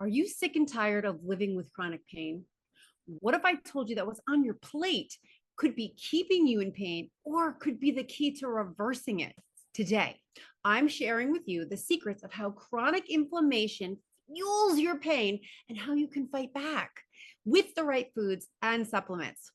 Are you sick and tired of living with chronic pain? What if I told you that what's on your plate could be keeping you in pain or could be the key to reversing it? Today, I'm sharing with you the secrets of how chronic inflammation fuels your pain and how you can fight back with the right foods and supplements.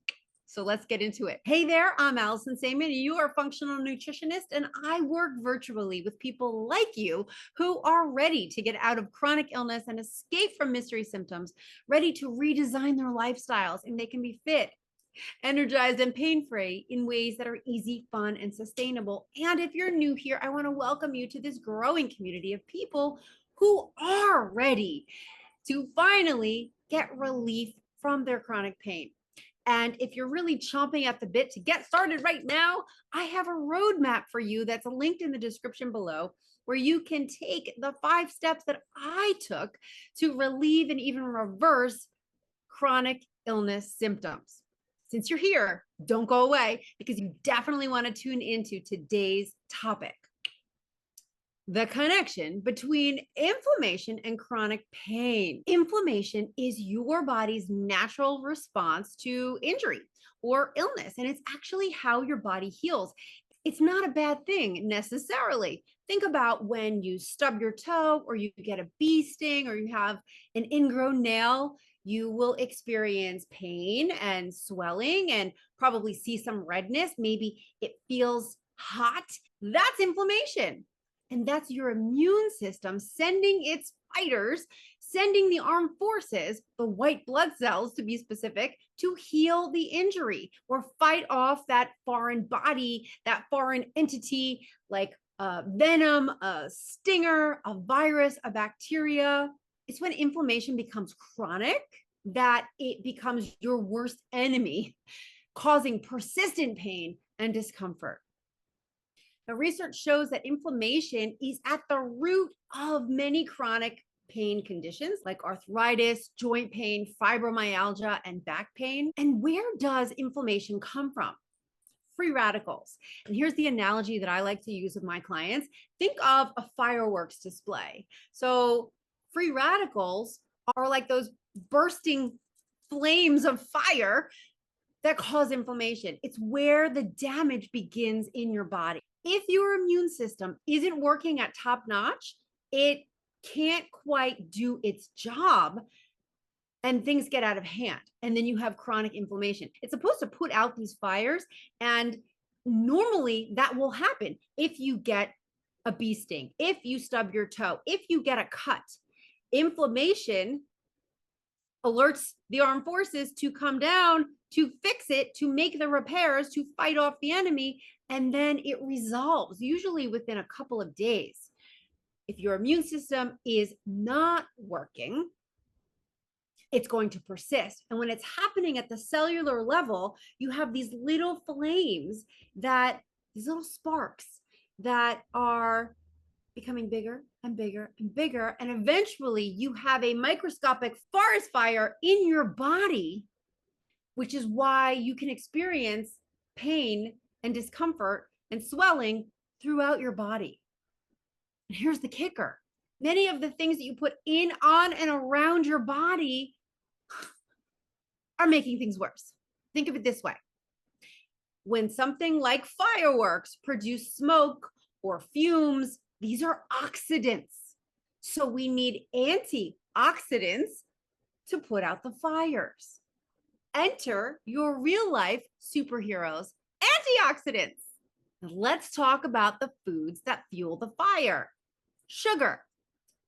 So let's get into it. Hey there, I'm Allison Samon. You are a functional nutritionist, and I work virtually with people like you who are ready to get out of chronic illness and escape from mystery symptoms, ready to redesign their lifestyles, and they can be fit, energized, and pain-free in ways that are easy, fun, and sustainable. And if you're new here, I want to welcome you to this growing community of people who are ready to finally get relief from their chronic pain. And if you're really chomping at the bit to get started right now, I have a roadmap for you that's linked in the description below, where you can take the 5 steps that I took to relieve and even reverse chronic illness symptoms. Since you're here, don't go away, because you definitely want to tune into today's topic: the connection between inflammation and chronic pain. Inflammation is your body's natural response to injury or illness, and it's actually how your body heals. It's not a bad thing necessarily. Think about when you stub your toe, or you get a bee sting, or you have an ingrown nail. You will experience pain and swelling and probably see some redness. Maybe it feels hot. That's inflammation. And that's your immune system sending its fighters, sending the armed forces, the white blood cells to be specific, to heal the injury or fight off that foreign body, that foreign entity, like a venom, a stinger, a virus, a bacteria. It's when inflammation becomes chronic that it becomes your worst enemy, causing persistent pain and discomfort. The research shows that inflammation is at the root of many chronic pain conditions like arthritis, joint pain, fibromyalgia, and back pain. And where does inflammation come from? Free radicals. And here's the analogy that I like to use with my clients. Think of a fireworks display. So free radicals are like those bursting flames of fire that cause inflammation. It's where the damage begins in your body. If your immune system isn't working at top notch, it can't quite do its job, and things get out of hand. And then you have chronic inflammation. It's supposed to put out these fires, and normally that will happen if you get a bee sting, if you stub your toe, if you get a cut. Inflammation alerts the armed forces to come down, to fix it, to make the repairs, to fight off the enemy, and then it resolves, usually within a couple of days. If your immune system is not working, it's going to persist. And when it's happening at the cellular level, you have these little flames, these little sparks that are becoming bigger and bigger and bigger. And eventually you have a microscopic forest fire in your body, which is why you can experience pain and discomfort and swelling throughout your body. And here's the kicker: many of the things that you put in, on, and around your body are making things worse. Think of it this way: when something like fireworks produce smoke or fumes, these are oxidants. So we need antioxidants to put out the fires. Enter your real life superheroes, antioxidants. Now let's talk about the foods that fuel the fire: sugar,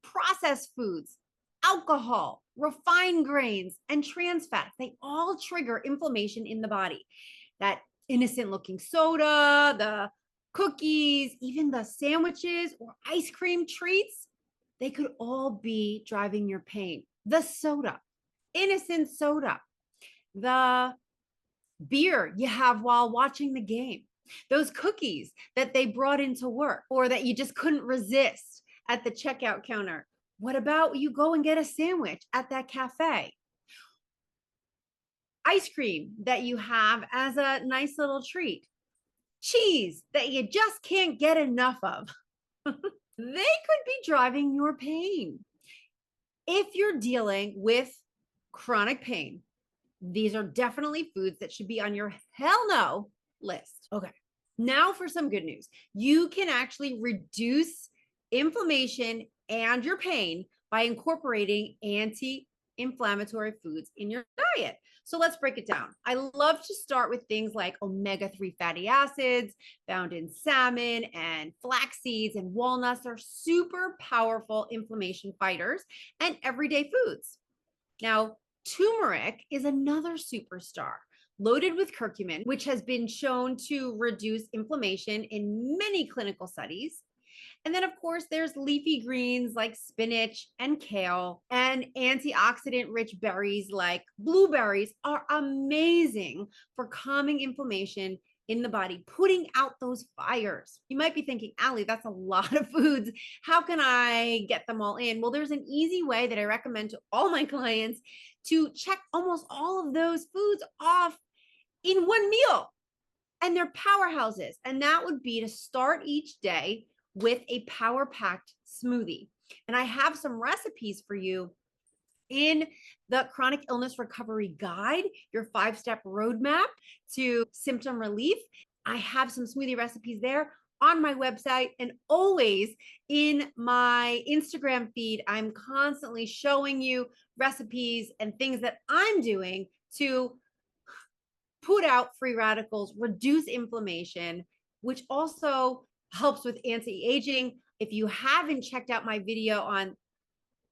processed foods, alcohol, refined grains, and trans fats. They all trigger inflammation in the body. That innocent looking soda, the cookies, even the sandwiches or ice cream treats, they could all be driving your pain. The soda, innocent soda, the beer you have while watching the game, those cookies that they brought into work or that you just couldn't resist at the checkout counter. What about you go and get a sandwich at that cafe? Ice cream that you have as a nice little treat. Cheese that you just can't get enough of. They could be driving your pain. If you're dealing with chronic pain, these are definitely foods that should be on your hell no list. Okay. Now for some good news. You can actually reduce inflammation and your pain by incorporating anti-inflammatory foods in your diet. So let's break it down. I love to start with things like omega-3 fatty acids found in salmon and flax seeds and walnuts. Are super powerful inflammation fighters and everyday foods. Now, turmeric is another superstar, loaded with curcumin, which has been shown to reduce inflammation in many clinical studies. And then, of course, there's leafy greens like spinach and kale, and antioxidant rich berries like blueberries are amazing for calming inflammation in the body, putting out those fires. You might be thinking, Allie, that's a lot of foods. How can I get them all in? Well, there's an easy way that I recommend to all my clients to check almost all of those foods off in one meal. And they're powerhouses. And that would be to start each day with a power-packed smoothie. And I have some recipes for you in the Chronic Illness Recovery Guide, your 5-step roadmap to symptom relief. I have some smoothie recipes there on my website, and always in my Instagram feed, I'm constantly showing you recipes and things that I'm doing to put out free radicals, reduce inflammation, which also helps with anti-aging. If you haven't checked out my video on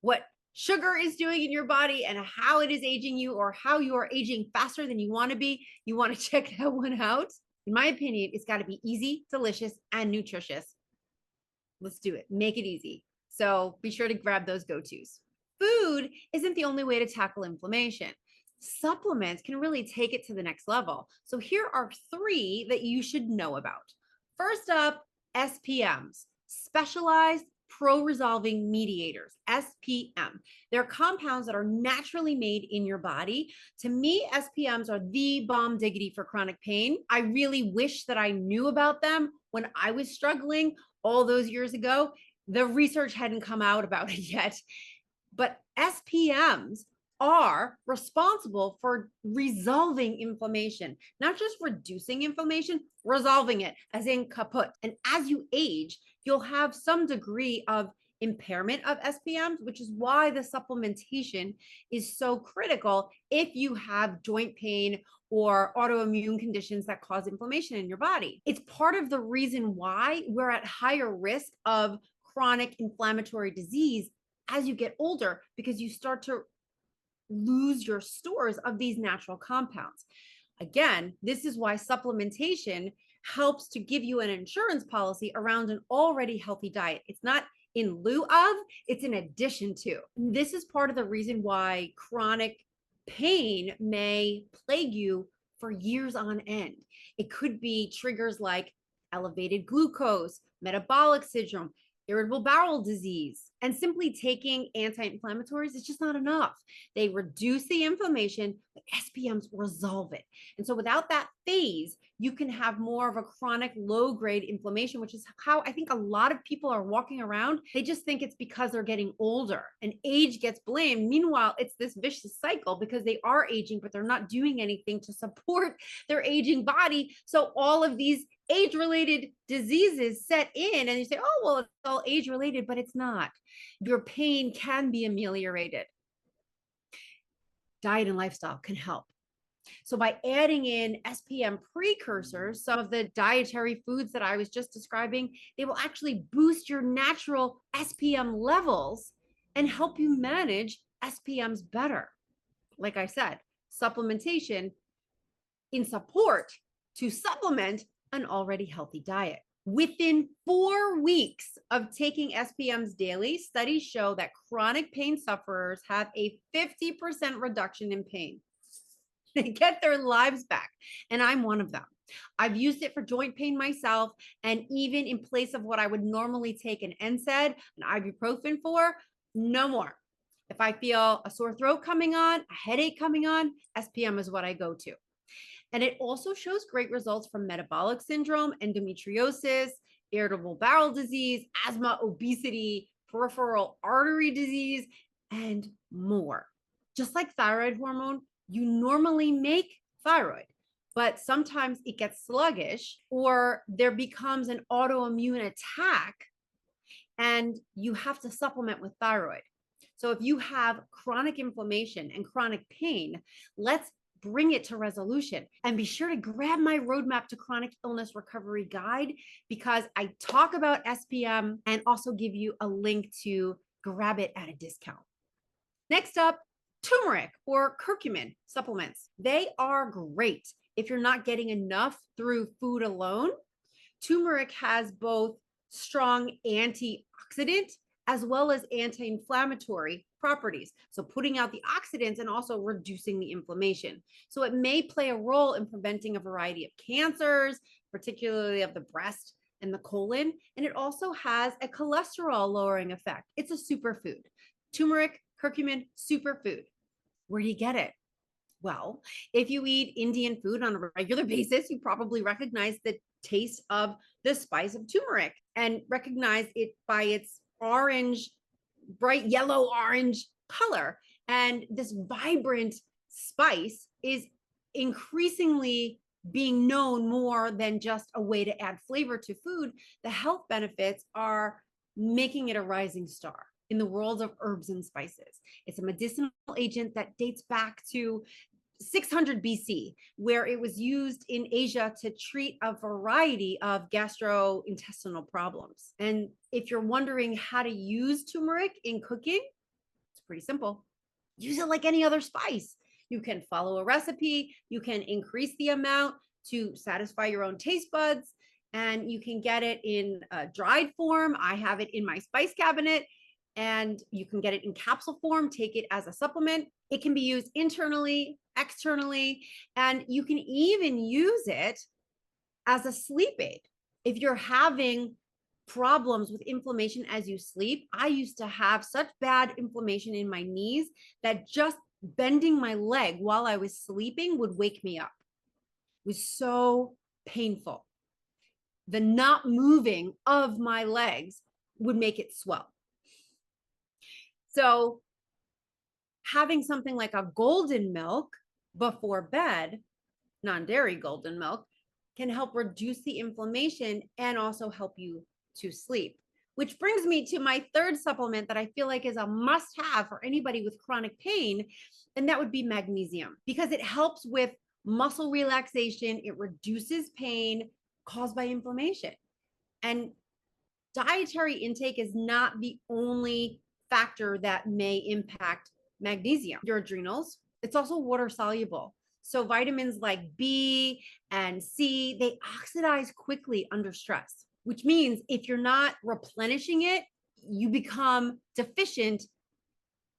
what sugar is doing in your body and how it is aging you, or how you are aging faster than you want to be, you want to check that one out. In my opinion, it's got to be easy, delicious, and nutritious. Let's do it. Make it easy. So be sure to grab those go-tos. Food isn't the only way to tackle inflammation. Supplements can really take it to the next level. So here are 3 that you should know about. First up, SPMs, specialized pro-resolving mediators, SPM. They're compounds that are naturally made in your body. To me, SPMs are the bomb diggity for chronic pain. I really wish that I knew about them when I was struggling all those years ago. The research hadn't come out about it yet. But SPMs are responsible for resolving inflammation, not just reducing inflammation, resolving it, as in kaput. And as you age, you'll have some degree of impairment of SPMs, which is why the supplementation is so critical if you have joint pain or autoimmune conditions that cause inflammation in your body. It's part of the reason why we're at higher risk of chronic inflammatory disease as you get older, because you start to lose your stores of these natural compounds. Again, this is why supplementation helps to give you an insurance policy around an already healthy diet. It's not in lieu of, it's in addition to. This is part of the reason why chronic pain may plague you for years on end. It could be triggers like elevated glucose, metabolic syndrome, irritable bowel disease, and simply taking anti-inflammatories is just not enough. They reduce the inflammation, but SPMs resolve it. And so without that phase, you can have more of a chronic low-grade inflammation, which is how I think a lot of people are walking around. They just think it's because they're getting older and age gets blamed. Meanwhile, it's this vicious cycle because they are aging, but they're not doing anything to support their aging body. So all of these age-related diseases set in, and you say, oh, well, it's all age-related, but it's not. Your pain can be ameliorated. Diet and lifestyle can help. So by adding in SPM precursors, some of the dietary foods that I was just describing, they will actually boost your natural SPM levels and help you manage SPMs better. Like I said, supplementation in support to supplement an already healthy diet. Within 4 weeks of taking SPMs daily, studies show that chronic pain sufferers have a 50% reduction in pain. They get their lives back, and I'm one of them. I've used it for joint pain myself, and even in place of what I would normally take an NSAID, an ibuprofen for, no more. If I feel a sore throat coming on, a headache coming on, SPM is what I go to. And it also shows great results from metabolic syndrome, endometriosis, irritable bowel disease, asthma, obesity, peripheral artery disease, and more. Just like thyroid hormone, you normally make thyroid, but sometimes it gets sluggish or there becomes an autoimmune attack and you have to supplement with thyroid. So if you have chronic inflammation and chronic pain, let's bring it to resolution. And be sure to grab my roadmap to chronic illness recovery guide, because I talk about SPM and also give you a link to grab it at a discount. Next up, turmeric or curcumin supplements. They are great if you're not getting enough through food alone. Turmeric has both strong antioxidant as well as anti-inflammatory properties. So putting out the oxidants and also reducing the inflammation. So it may play a role in preventing a variety of cancers, particularly of the breast and the colon. And it also has a cholesterol lowering effect. It's a superfood. Turmeric, curcumin, superfood. Where do you get it? Well, if you eat Indian food on a regular basis, you probably recognize the taste of the spice of turmeric and recognize it by its orange, bright yellow orange color. And this vibrant spice is increasingly being known more than just a way to add flavor to food. The health benefits are making it a rising star in the world of herbs and spices. It's a medicinal agent that dates back to 600 BC, where it was used in Asia to treat a variety of gastrointestinal problems. And if you're wondering how to use turmeric in cooking, it's pretty simple. Use it like any other spice. You can follow a recipe, you can increase the amount to satisfy your own taste buds, and you can get it in a dried form. I have it in my spice cabinet. And you can get it in capsule form, take it as a supplement. It can be used internally, externally, and you can even use it as a sleep aid. If you're having problems with inflammation as you sleep, I used to have such bad inflammation in my knees that just bending my leg while I was sleeping would wake me up. It was so painful. The not moving of my legs would make it swell. So having something like a golden milk before bed, non-dairy golden milk, can help reduce the inflammation and also help you to sleep. Which brings me to my third supplement that I feel like is a must-have for anybody with chronic pain, and that would be magnesium, because it helps with muscle relaxation. It reduces pain caused by inflammation. And dietary intake is not the only factor that may impact magnesium, your adrenals. It's also water soluble. So vitamins like B and C, they oxidize quickly under stress, which means if you're not replenishing it, you become deficient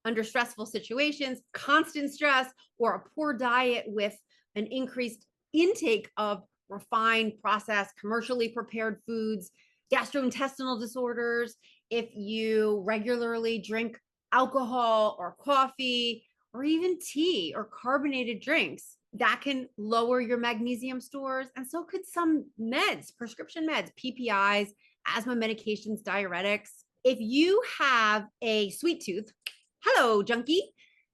under stressful situations, constant stress, or a poor diet with an increased intake of refined, processed, commercially prepared foods, gastrointestinal disorders. If you regularly drink alcohol or coffee or even tea or carbonated drinks, that can lower your magnesium stores. And so could some meds, prescription meds, PPIs, asthma medications, diuretics. If you have a sweet tooth, hello, junkie,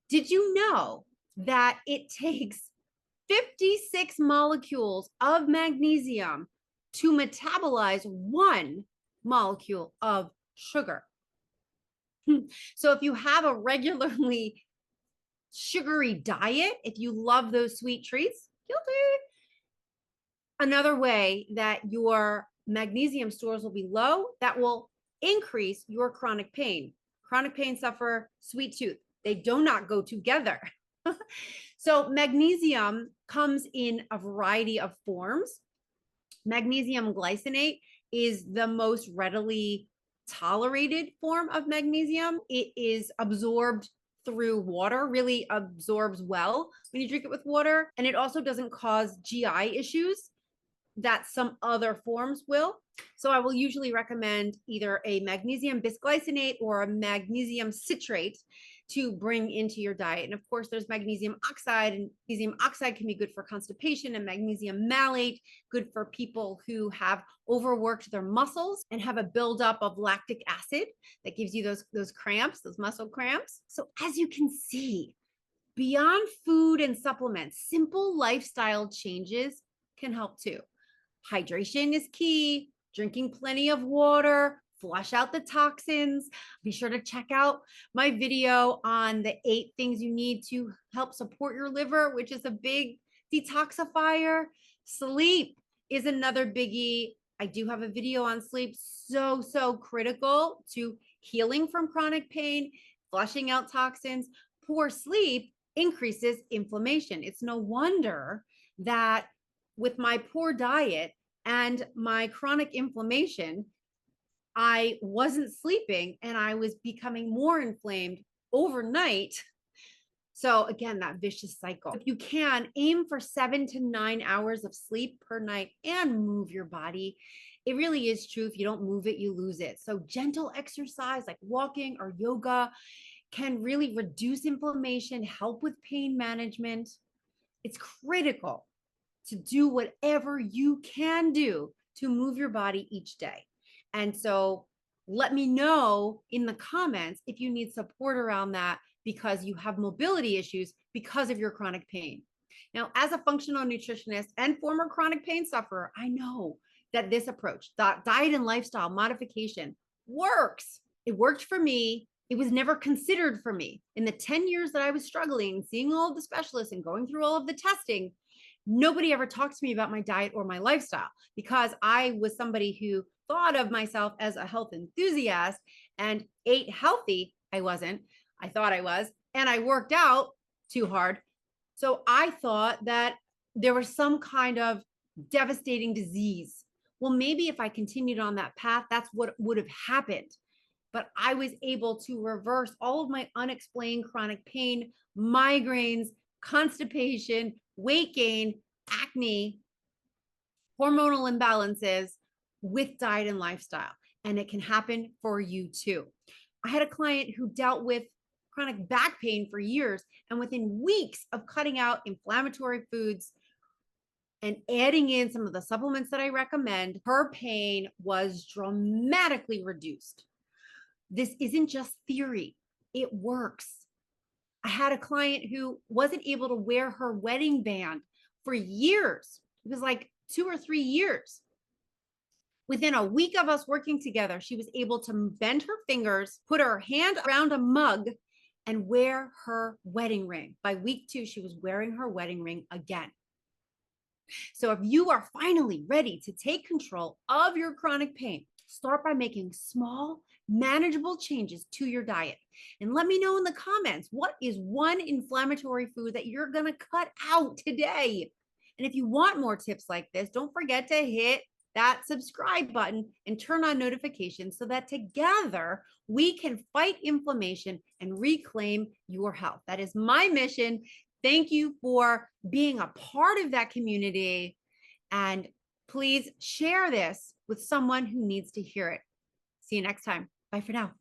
did you know that it takes 56 molecules of magnesium to metabolize 1 molecule of sugar? So if you have a regularly sugary diet, if you love those sweet treats, guilty. Another way that your magnesium stores will be low, that will increase your chronic pain. Chronic pain suffer sweet tooth. They do not go together. So magnesium comes in a variety of forms. Magnesium glycinate is the most readily tolerated form of magnesium. It is absorbed through water, really absorbs well when you drink it with water. And it also doesn't cause GI issues that some other forms will. So I will usually recommend either a magnesium bisglycinate or a magnesium citrate. to bring into your diet. And of course, there's magnesium oxide, and magnesium oxide can be good for constipation, and magnesium malate, good for people who have overworked their muscles and have a buildup of lactic acid that gives you those cramps, those muscle cramps. So as you can see, beyond food and supplements, simple lifestyle changes can help too. Hydration is key, drinking plenty of water, flush out the toxins. Be sure to check out my video on the 8 things you need to help support your liver, which is a big detoxifier. Sleep is another biggie. I do have a video on sleep, so critical to healing from chronic pain, flushing out toxins. Poor sleep increases inflammation. It's no wonder that with my poor diet and my chronic inflammation, I wasn't sleeping and I was becoming more inflamed overnight. So again, that vicious cycle. If you can, aim for 7 to 9 hours of sleep per night and move your body. It really is true. If you don't move it, you lose it. So gentle exercise like walking or yoga can really reduce inflammation, help with pain management. It's critical to do whatever you can do to move your body each day. And so let me know in the comments if you need support around that because you have mobility issues because of your chronic pain. Now, as a functional nutritionist and former chronic pain sufferer, I know that this approach, diet and lifestyle modification, works. It worked for me. It was never considered for me. In the 10 years that I was struggling, seeing all of the specialists and going through all of the testing, nobody ever talked to me about my diet or my lifestyle because I was somebody who thought of myself as a health enthusiast and ate healthy. I wasn't. I thought I was. And I worked out too hard. So I thought that there was some kind of devastating disease. Well, maybe if I continued on that path, that's what would have happened. But I was able to reverse all of my unexplained chronic pain, migraines, constipation, weight gain, acne, hormonal imbalances with diet and lifestyle. And it can happen for you too. I had a client who dealt with chronic back pain for years, and within weeks of cutting out inflammatory foods and adding in some of the supplements that I recommend, her pain was dramatically reduced. This isn't just theory, it works. I had a client who wasn't able to wear her wedding band for years. It was like 2 or 3 years. Within a week of us working together, she was able to bend her fingers, put her hand around a mug, and wear her wedding ring. By week 2, she was wearing her wedding ring again. So if you are finally ready to take control of your chronic pain, start by making small, manageable changes to your diet. And let me know in the comments, what is one inflammatory food that you're going to cut out today? And if you want more tips like this, don't forget to hit that subscribe button and turn on notifications so that together we can fight inflammation and reclaim your health. That is my mission. Thank you for being a part of that community. And please share this with someone who needs to hear it. See you next time. Bye for now.